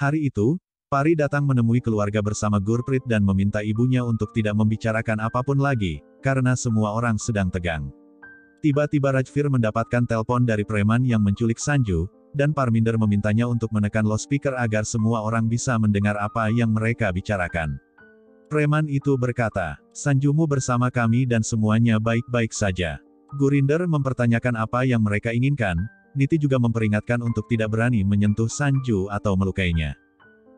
Hari itu, Pari datang menemui keluarga bersama Gurprit dan meminta ibunya untuk tidak membicarakan apapun lagi, karena semua orang sedang tegang. Tiba-tiba Rajvir mendapatkan telepon dari preman yang menculik Sanju, dan Parminder memintanya untuk menekan loudspeaker agar semua orang bisa mendengar apa yang mereka bicarakan. Preman itu berkata, "Sanjumu bersama kami dan semuanya baik-baik saja." Gurinder mempertanyakan apa yang mereka inginkan. Niti juga memperingatkan untuk tidak berani menyentuh Sanju atau melukainya.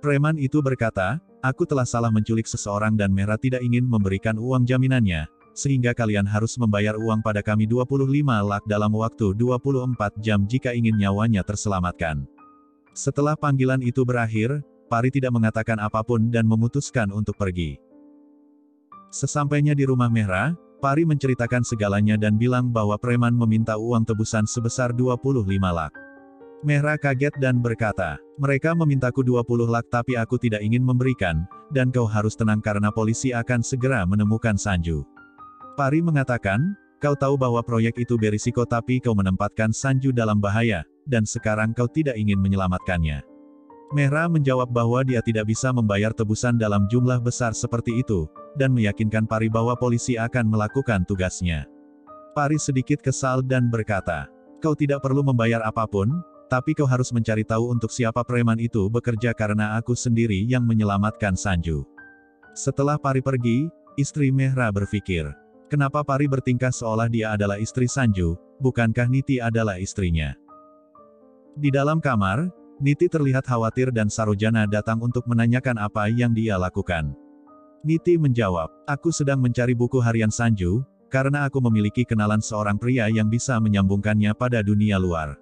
Preman itu berkata, "Aku telah salah menculik seseorang dan Mehra tidak ingin memberikan uang jaminannya, sehingga kalian harus membayar uang pada kami 25 lak dalam waktu 24 jam jika ingin nyawanya terselamatkan." Setelah panggilan itu berakhir, Pari tidak mengatakan apapun dan memutuskan untuk pergi. Sesampainya di rumah Mehra, Pari menceritakan segalanya dan bilang bahwa preman meminta uang tebusan sebesar 25 lak. Mehra kaget dan berkata, "Mereka memintaku 20 lak tapi aku tidak ingin memberikan, dan kau harus tenang karena polisi akan segera menemukan Sanju." Pari mengatakan, "Kau tahu bahwa proyek itu berisiko tapi kau menempatkan Sanju dalam bahaya, dan sekarang kau tidak ingin menyelamatkannya." Mehra menjawab bahwa dia tidak bisa membayar tebusan dalam jumlah besar seperti itu, dan meyakinkan Pari bahwa polisi akan melakukan tugasnya. Pari sedikit kesal dan berkata, "Kau tidak perlu membayar apapun, tapi kau harus mencari tahu untuk siapa preman itu bekerja karena aku sendiri yang menyelamatkan Sanju." Setelah Pari pergi, istri Mehra berpikir, kenapa Pari bertingkah seolah dia adalah istri Sanju, bukankah Niti adalah istrinya? Di dalam kamar, Niti terlihat khawatir dan Sarojana datang untuk menanyakan apa yang dia lakukan. Niti menjawab, "Aku sedang mencari buku harian Sanju, karena aku memiliki kenalan seorang pria yang bisa menyambungkannya pada dunia luar."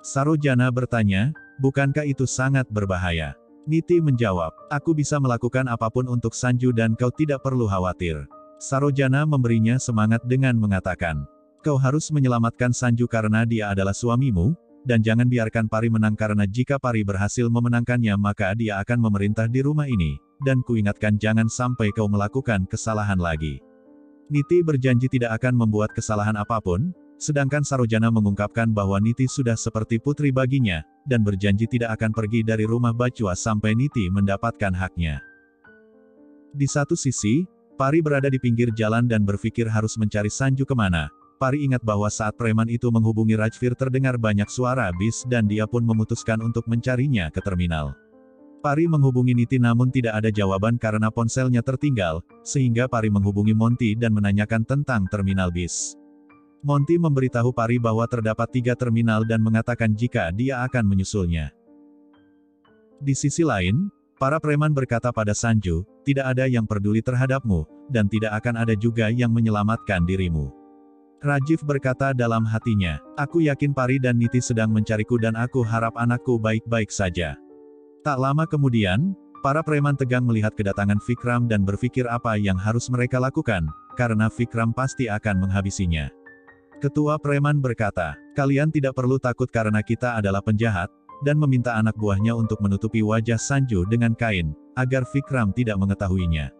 Sarojana bertanya, "Bukankah itu sangat berbahaya?" Niti menjawab, "Aku bisa melakukan apapun untuk Sanju dan kau tidak perlu khawatir." Sarojana memberinya semangat dengan mengatakan, "Kau harus menyelamatkan Sanju karena dia adalah suamimu, dan jangan biarkan Pari menang karena jika Pari berhasil memenangkannya maka dia akan memerintah di rumah ini, dan kuingatkan jangan sampai kau melakukan kesalahan lagi." Niti berjanji tidak akan membuat kesalahan apapun, sedangkan Sarojana mengungkapkan bahwa Niti sudah seperti putri baginya, dan berjanji tidak akan pergi dari rumah Bachua sampai Niti mendapatkan haknya. Di satu sisi, Pari berada di pinggir jalan dan berpikir harus mencari Sanju kemana. Pari ingat bahwa saat preman itu menghubungi Rajvir terdengar banyak suara bis dan dia pun memutuskan untuk mencarinya ke terminal. Pari menghubungi Niti namun tidak ada jawaban karena ponselnya tertinggal, sehingga Pari menghubungi Monty dan menanyakan tentang terminal bis. Monty memberitahu Pari bahwa terdapat 3 terminal dan mengatakan jika dia akan menyusulnya. Di sisi lain, para preman berkata pada Sanju, "Tidak ada yang peduli terhadapmu, dan tidak akan ada juga yang menyelamatkan dirimu." Rajiv berkata dalam hatinya, "Aku yakin Pari dan Niti sedang mencariku dan aku harap anakku baik-baik saja." Tak lama kemudian, para preman tegang melihat kedatangan Vikram dan berpikir apa yang harus mereka lakukan, karena Vikram pasti akan menghabisinya. Ketua preman berkata, "Kalian tidak perlu takut karena kita adalah penjahat," dan meminta anak buahnya untuk menutupi wajah Sanju dengan kain, agar Vikram tidak mengetahuinya.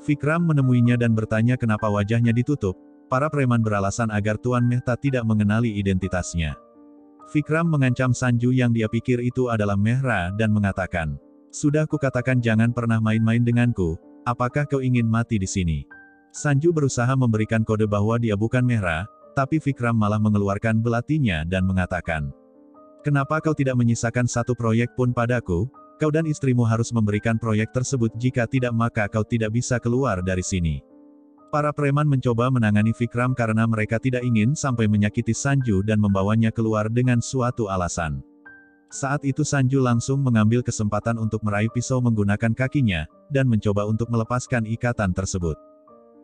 Vikram menemuinya dan bertanya kenapa wajahnya ditutup. Para preman beralasan agar Tuan Mehta tidak mengenali identitasnya. Vikram mengancam Sanju yang dia pikir itu adalah Mehra dan mengatakan, "Sudah kukatakan jangan pernah main-main denganku, apakah kau ingin mati di sini?" Sanju berusaha memberikan kode bahwa dia bukan Mehra, tapi Vikram malah mengeluarkan belatinya dan mengatakan, "Kenapa kau tidak menyisakan satu proyek pun padaku? Kau dan istrimu harus memberikan proyek tersebut jika tidak maka kau tidak bisa keluar dari sini." Para preman mencoba menangani Vikram karena mereka tidak ingin sampai menyakiti Sanju dan membawanya keluar dengan suatu alasan. Saat itu Sanju langsung mengambil kesempatan untuk meraih pisau menggunakan kakinya, dan mencoba untuk melepaskan ikatan tersebut.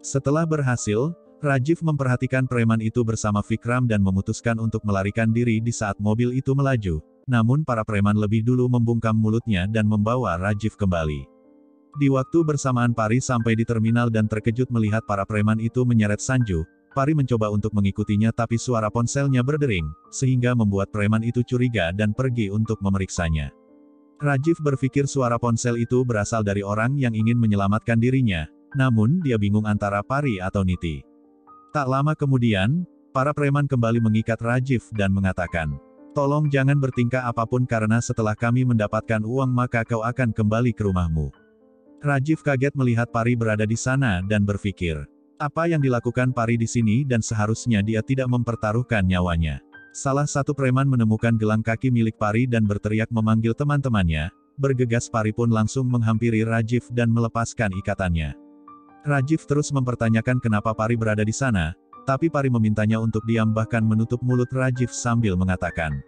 Setelah berhasil, Rajiv memperhatikan preman itu bersama Vikram dan memutuskan untuk melarikan diri di saat mobil itu melaju, namun para preman lebih dulu membungkam mulutnya dan membawa Rajiv kembali. Di waktu bersamaan Pari sampai di terminal dan terkejut melihat para preman itu menyeret Sanju. Pari mencoba untuk mengikutinya tapi suara ponselnya berdering, sehingga membuat preman itu curiga dan pergi untuk memeriksanya. Rajiv berpikir suara ponsel itu berasal dari orang yang ingin menyelamatkan dirinya, namun dia bingung antara Pari atau Niti. Tak lama kemudian, para preman kembali mengikat Rajiv dan mengatakan, Tolong jangan bertingkah apapun karena setelah kami mendapatkan uang maka kau akan kembali ke rumahmu. Rajiv kaget melihat Pari berada di sana dan berpikir, apa yang dilakukan Pari di sini dan seharusnya dia tidak mempertaruhkan nyawanya. Salah satu preman menemukan gelang kaki milik Pari dan berteriak memanggil teman-temannya. Bergegas Pari pun langsung menghampiri Rajiv dan melepaskan ikatannya. Rajiv terus mempertanyakan kenapa Pari berada di sana, tapi Pari memintanya untuk diam bahkan menutup mulut Rajiv sambil mengatakan,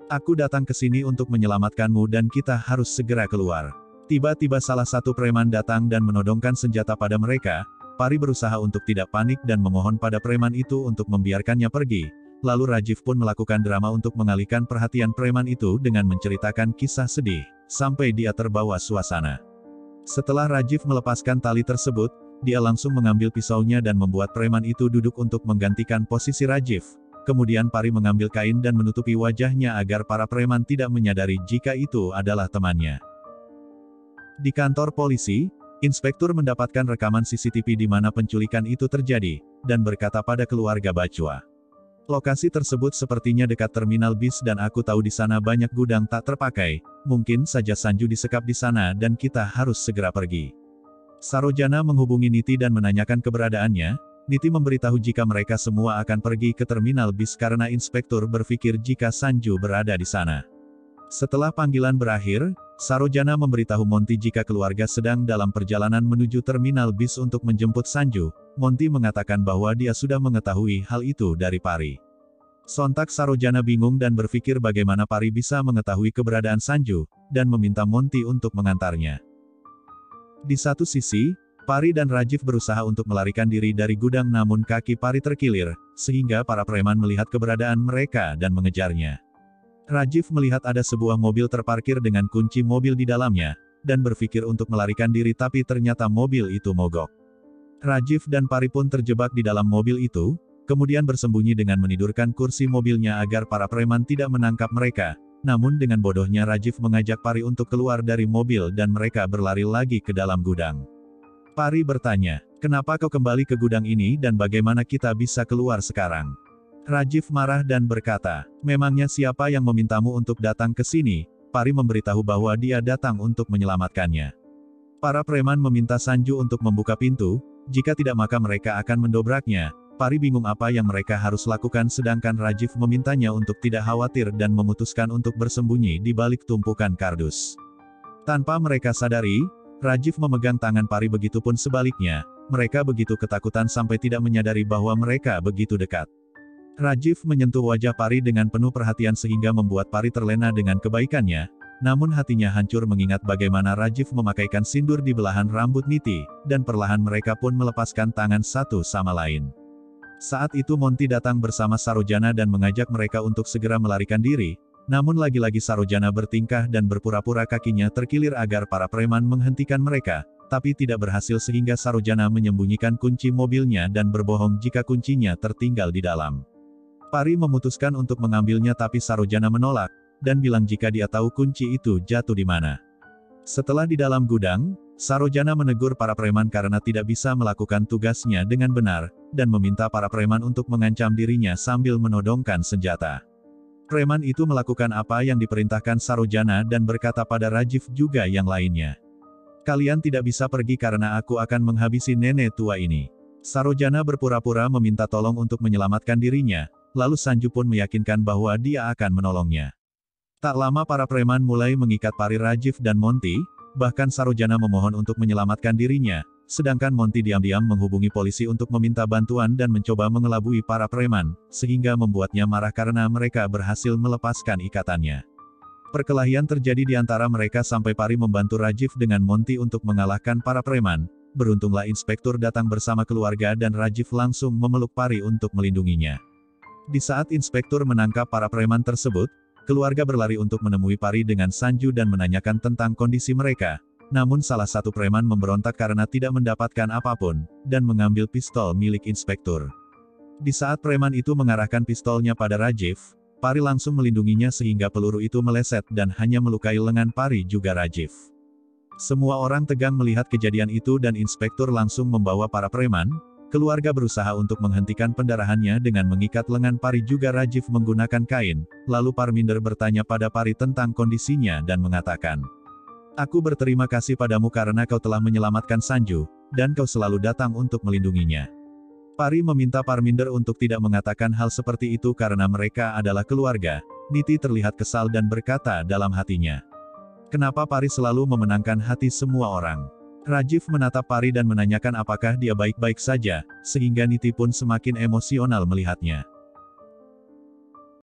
aku datang ke sini untuk menyelamatkanmu dan kita harus segera keluar. Tiba-tiba salah satu preman datang dan menodongkan senjata pada mereka. Pari berusaha untuk tidak panik dan memohon pada preman itu untuk membiarkannya pergi. Lalu Rajiv pun melakukan drama untuk mengalihkan perhatian preman itu dengan menceritakan kisah sedih, sampai dia terbawa suasana. Setelah Rajiv melepaskan tali tersebut, dia langsung mengambil pisaunya dan membuat preman itu duduk untuk menggantikan posisi Rajiv. Kemudian Pari mengambil kain dan menutupi wajahnya agar para preman tidak menyadari jika itu adalah temannya. Di kantor polisi, inspektur mendapatkan rekaman CCTV di mana penculikan itu terjadi, dan berkata pada keluarga Bachwa. Lokasi tersebut sepertinya dekat terminal bis dan aku tahu di sana banyak gudang tak terpakai, mungkin saja Sanju disekap di sana dan kita harus segera pergi. Sarojana menghubungi Niti dan menanyakan keberadaannya. Niti memberitahu jika mereka semua akan pergi ke terminal bis karena inspektur berpikir jika Sanju berada di sana. Setelah panggilan berakhir, Sarojana memberitahu Monty jika keluarga sedang dalam perjalanan menuju terminal bis untuk menjemput Sanju. Monty mengatakan bahwa dia sudah mengetahui hal itu dari Pari. Sontak Sarojana bingung dan berpikir bagaimana Pari bisa mengetahui keberadaan Sanju, dan meminta Monty untuk mengantarnya. Di satu sisi, Pari dan Rajiv berusaha untuk melarikan diri dari gudang namun kaki Pari terkilir, sehingga para preman melihat keberadaan mereka dan mengejarnya. Rajiv melihat ada sebuah mobil terparkir dengan kunci mobil di dalamnya, dan berpikir untuk melarikan diri tapi ternyata mobil itu mogok. Rajiv dan Pari pun terjebak di dalam mobil itu, kemudian bersembunyi dengan menidurkan kursi mobilnya agar para preman tidak menangkap mereka. Namun dengan bodohnya Rajiv mengajak Pari untuk keluar dari mobil dan mereka berlari lagi ke dalam gudang. Pari bertanya, kenapa kau kembali ke gudang ini dan bagaimana kita bisa keluar sekarang? Rajiv marah dan berkata, memangnya siapa yang memintamu untuk datang ke sini? Pari memberitahu bahwa dia datang untuk menyelamatkannya. Para preman meminta Sanju untuk membuka pintu, jika tidak maka mereka akan mendobraknya. Pari bingung apa yang mereka harus lakukan sedangkan Rajiv memintanya untuk tidak khawatir dan memutuskan untuk bersembunyi di balik tumpukan kardus. Tanpa mereka sadari, Rajiv memegang tangan Pari begitupun sebaliknya, mereka begitu ketakutan sampai tidak menyadari bahwa mereka begitu dekat. Rajiv menyentuh wajah Pari dengan penuh perhatian sehingga membuat Pari terlena dengan kebaikannya, namun hatinya hancur mengingat bagaimana Rajiv memakaikan sindur di belahan rambut Niti, dan perlahan mereka pun melepaskan tangan satu sama lain. Saat itu Monty datang bersama Sarojana dan mengajak mereka untuk segera melarikan diri, namun lagi-lagi Sarojana bertingkah dan berpura-pura kakinya terkilir agar para preman menghentikan mereka, tapi tidak berhasil sehingga Sarojana menyembunyikan kunci mobilnya dan berbohong jika kuncinya tertinggal di dalam. Pari memutuskan untuk mengambilnya tapi Sarojana menolak, dan bilang jika dia tahu kunci itu jatuh di mana. Setelah di dalam gudang, Sarojana menegur para preman karena tidak bisa melakukan tugasnya dengan benar, dan meminta para preman untuk mengancam dirinya sambil menodongkan senjata. Preman itu melakukan apa yang diperintahkan Sarojana dan berkata pada Rajiv juga yang lainnya. Kalian tidak bisa pergi karena aku akan menghabisi nenek tua ini. Sarojana berpura-pura meminta tolong untuk menyelamatkan dirinya, lalu Sanju pun meyakinkan bahwa dia akan menolongnya. Tak lama para preman mulai mengikat Pari, Rajiv dan Monty, bahkan Sarojana memohon untuk menyelamatkan dirinya, sedangkan Monty diam-diam menghubungi polisi untuk meminta bantuan dan mencoba mengelabui para preman, sehingga membuatnya marah karena mereka berhasil melepaskan ikatannya. Perkelahian terjadi di antara mereka sampai Pari membantu Rajiv dengan Monty untuk mengalahkan para preman. Beruntunglah inspektur datang bersama keluarga dan Rajiv langsung memeluk Pari untuk melindunginya. Di saat inspektur menangkap para preman tersebut, keluarga berlari untuk menemui Pari dengan Sanju dan menanyakan tentang kondisi mereka. Namun salah satu preman memberontak karena tidak mendapatkan apapun, dan mengambil pistol milik inspektur. Di saat preman itu mengarahkan pistolnya pada Rajiv, Pari langsung melindunginya sehingga peluru itu meleset dan hanya melukai lengan Pari juga Rajiv. Semua orang tegang melihat kejadian itu dan inspektur langsung membawa para preman Keluarga berusaha untuk menghentikan pendarahannya dengan mengikat lengan Pari juga Rajiv menggunakan kain, lalu Parminder bertanya pada Pari tentang kondisinya dan mengatakan, "Aku berterima kasih padamu karena kau telah menyelamatkan Sanju, dan kau selalu datang untuk melindunginya." Pari meminta Parminder untuk tidak mengatakan hal seperti itu karena mereka adalah keluarga. Niti terlihat kesal dan berkata dalam hatinya, "Kenapa Pari selalu memenangkan hati semua orang?" Rajiv menatap Pari dan menanyakan apakah dia baik-baik saja, sehingga Niti pun semakin emosional melihatnya.